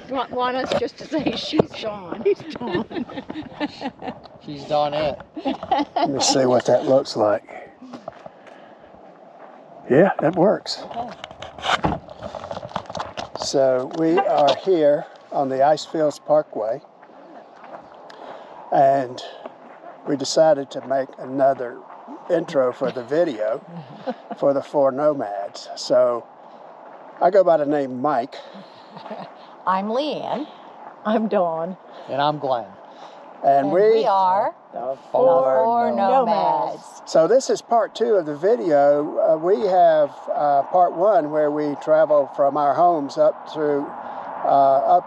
Dawn. Want us just to say she's Dawn. She's Dawn. She's Dawnette. Let me see what that looks like. Yeah, that works. Okay. So we are here on the Icefields Parkway, and we decided to make another intro for the video for the four nomads. So I go by the name Mike. I'm Leanne. I'm Dawn. And I'm Glenn. And we are The four nomads. So this is part two of the video. We have part one where we travel from our homes up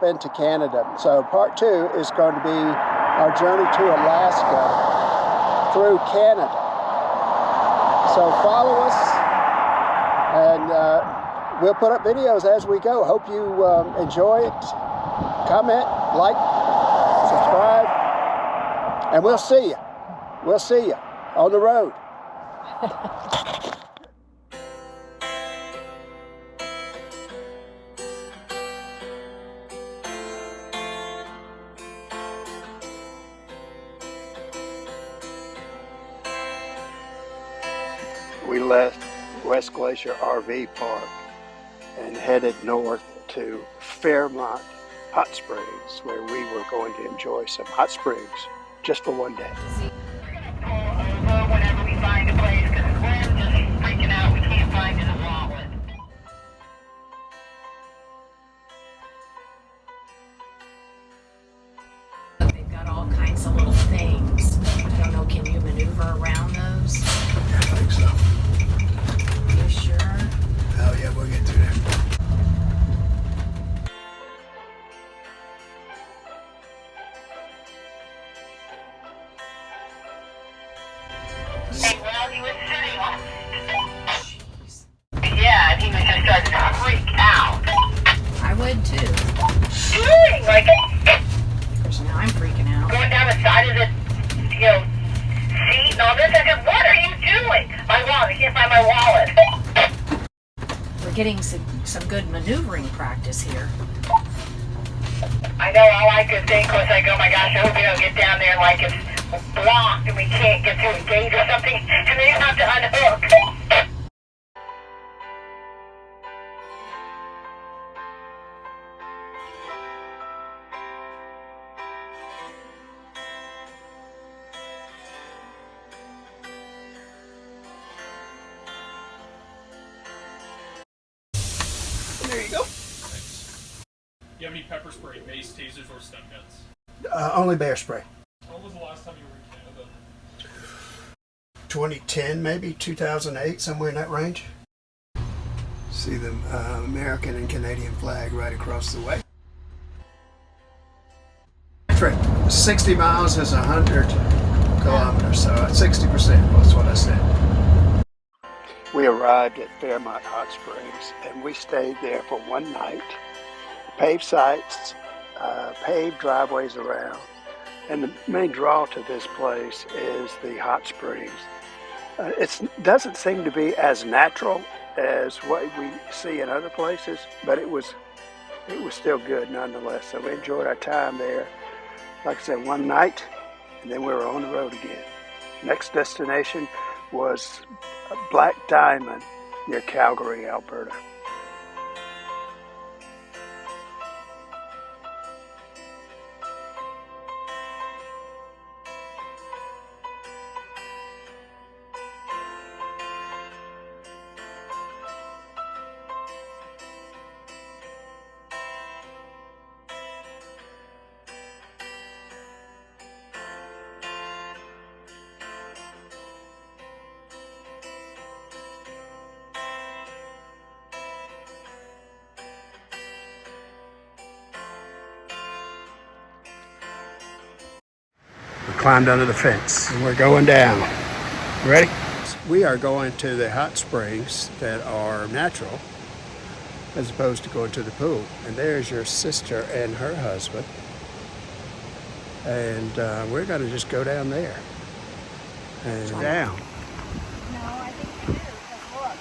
into Canada. So part two is going to be our journey to Alaska through Canada. So follow us, and we'll put up videos as we go. Hope you enjoy it. Comment, like, subscribe, and we'll see you. We'll see you on the road. We left West Glacier RV Park and headed north to Fairmont Hot Springs, where we were going to enjoy some hot springs just for one day. We're going to pull over whenever we find a place, because Glenn's just freaking out. We can't find his wallet. They've got all kinds of little things. I don't know, can you maneuver around those? I think so. You sure? Oh yeah, we'll get through there. And while he was sitting on yeah, and he was just starting to freak out. I would too. Doing like Of course, now I'm freaking out. going down the side of the, seat and all this. I said, what are you doing? My wallet. I can't find my wallet. We're getting some good maneuvering practice here. I know all I could think was like, oh my gosh, I hope we don't get down there like it's blocked and we can't get through a gate or something, and then you have to unhook. There you go. Do you have any pepper spray, mace, tasers, or stun guns? Only bear spray. When was the last time you were in Canada? 2010, maybe 2008, somewhere in that range. See the American and Canadian flag right across the way. 60 miles is 100 kilometers, so 60% was what I said. We arrived at Fairmont Hot Springs, and we stayed there for one night. Paved sites, paved driveways around, and the main draw to this place is the hot springs. It doesn't seem to be as natural as what we see in other places, but it was still good nonetheless. So we enjoyed our time there. Like I said, one night, and then we were on the road again. Next destination was Black Diamond near Calgary, Alberta. Climbed under the fence and we're going down. Ready? We are going to the hot springs that are natural as opposed to going to the pool. And there's your sister and her husband. And we're going to just go down there and down. No, I think they do, because look,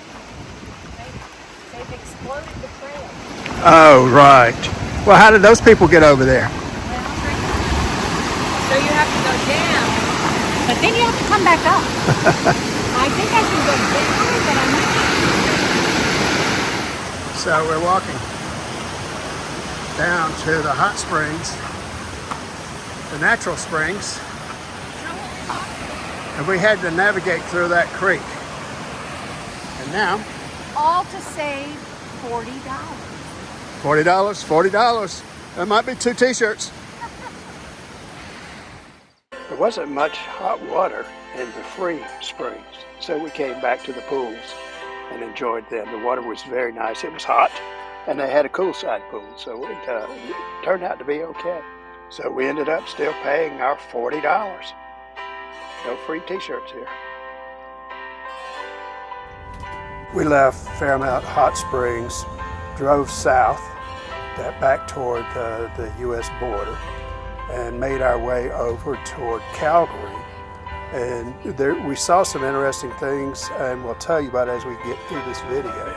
they've exploded the trail. Oh, right. Well, how did those people get over there? So you have to go down, but then you have to come back up. I think I can go down, but I'm not. So we're walking down to the hot springs, the natural springs, and we had to navigate through that creek. And now, All to save $40. $40, $40. That might be 2 t-shirts. There wasn't much hot water in the free springs, so we came back to the pools and enjoyed them. The water was very nice. It was hot, and they had a cool side pool, so it turned out to be okay. So we ended up still paying our $40. No free t-shirts here. We left Fairmont Hot Springs, drove south, back toward the U.S. border, and made our way over toward Calgary. And there, we saw some interesting things, and we'll tell you about it as we get through this video.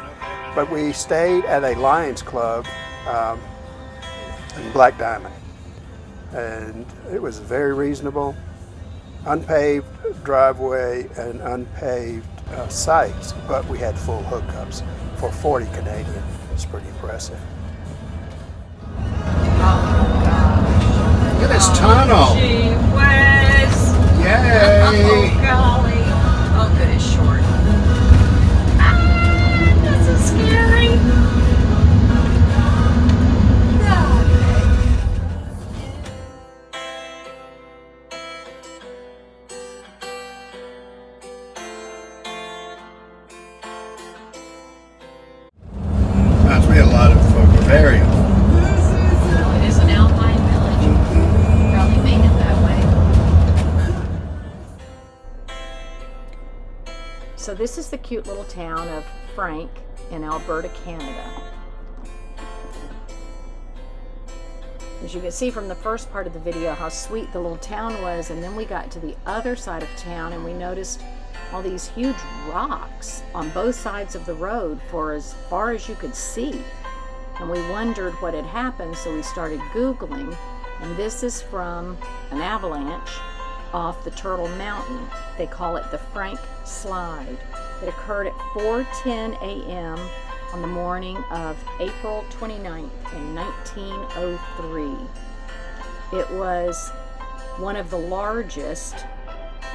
But we stayed at a Lions Club in Black Diamond, and it was very reasonable, unpaved driveway and unpaved sites, but we had full hookups for 40 Canadian. It's pretty impressive. Look at this tunnel. Gee whiz. Yay! Oh, golly. Oh, good, it's short. Ah, that's so scary. Reminds me a lot of Bavaria. It is an alpine village. Probably made it that way. So this is the cute little town of Frank in Alberta, Canada. As you can see from the first part of the video how sweet the little town was, and then we got to the other side of town and we noticed all these huge rocks on both sides of the road for as far as you could see. And we wondered what had happened, so we started Googling, and this is from an avalanche off the Turtle Mountain. They call it the Frankslide. It occurred at 4:10 a.m. on the morning of April 29th in 1903. It was one of the largest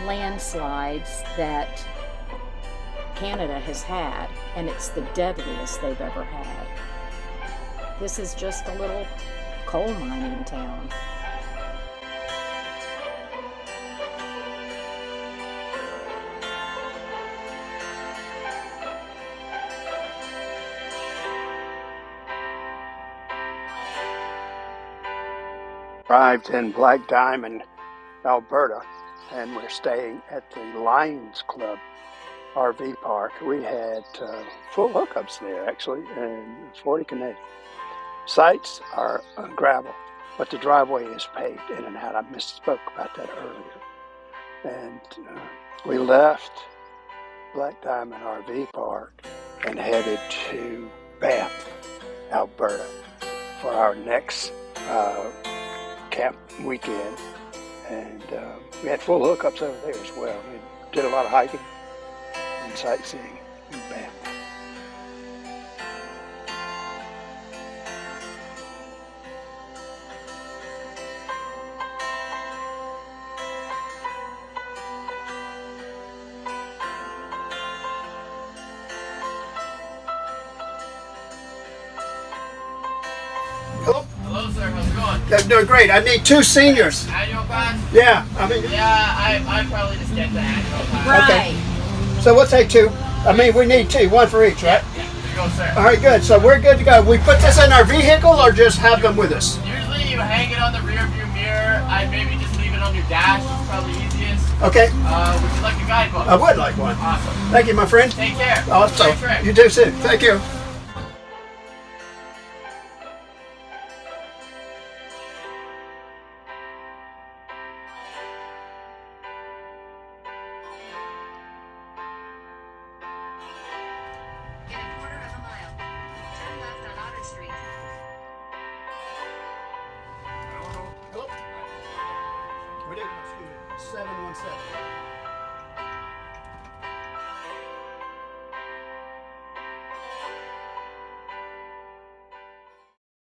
landslides that Canada has had, and it's the deadliest they've ever had. This is just a little coal mining town. Arrived in Black Diamond, Alberta, and we're staying at the Lions Club RV park. We had full hookups there, actually, and 40 Canadian. Sites are gravel, but the driveway is paved in and out. I misspoke about that earlier. And we left Black Diamond RV park and headed to Banff, Alberta, for our next camp weekend. And we had full hookups over there as well. We did a lot of hiking and sightseeing in Banff. Hello? Hello, sir. How's it going? I'm doing great. I need 2 seniors. Annual pass? Yeah, I mean, Yeah, I'd probably just get the annual pass. Right. so we'll take 2. I mean, we need 2, 1 for each, right? Yeah, here you go, sir. All right, good. So we're good to go. We put this in our vehicle or just have them with us? Usually you hang it on the rear view mirror. I'd maybe just leave it on your dash. It's probably easiest. Okay. Would you like a guidebook? I would like one. Awesome. Thank you, my friend. Take care. Also, Safe trip. you too, soon. Thank you. In a quarter of a mile, turn left on Otter Street. 717.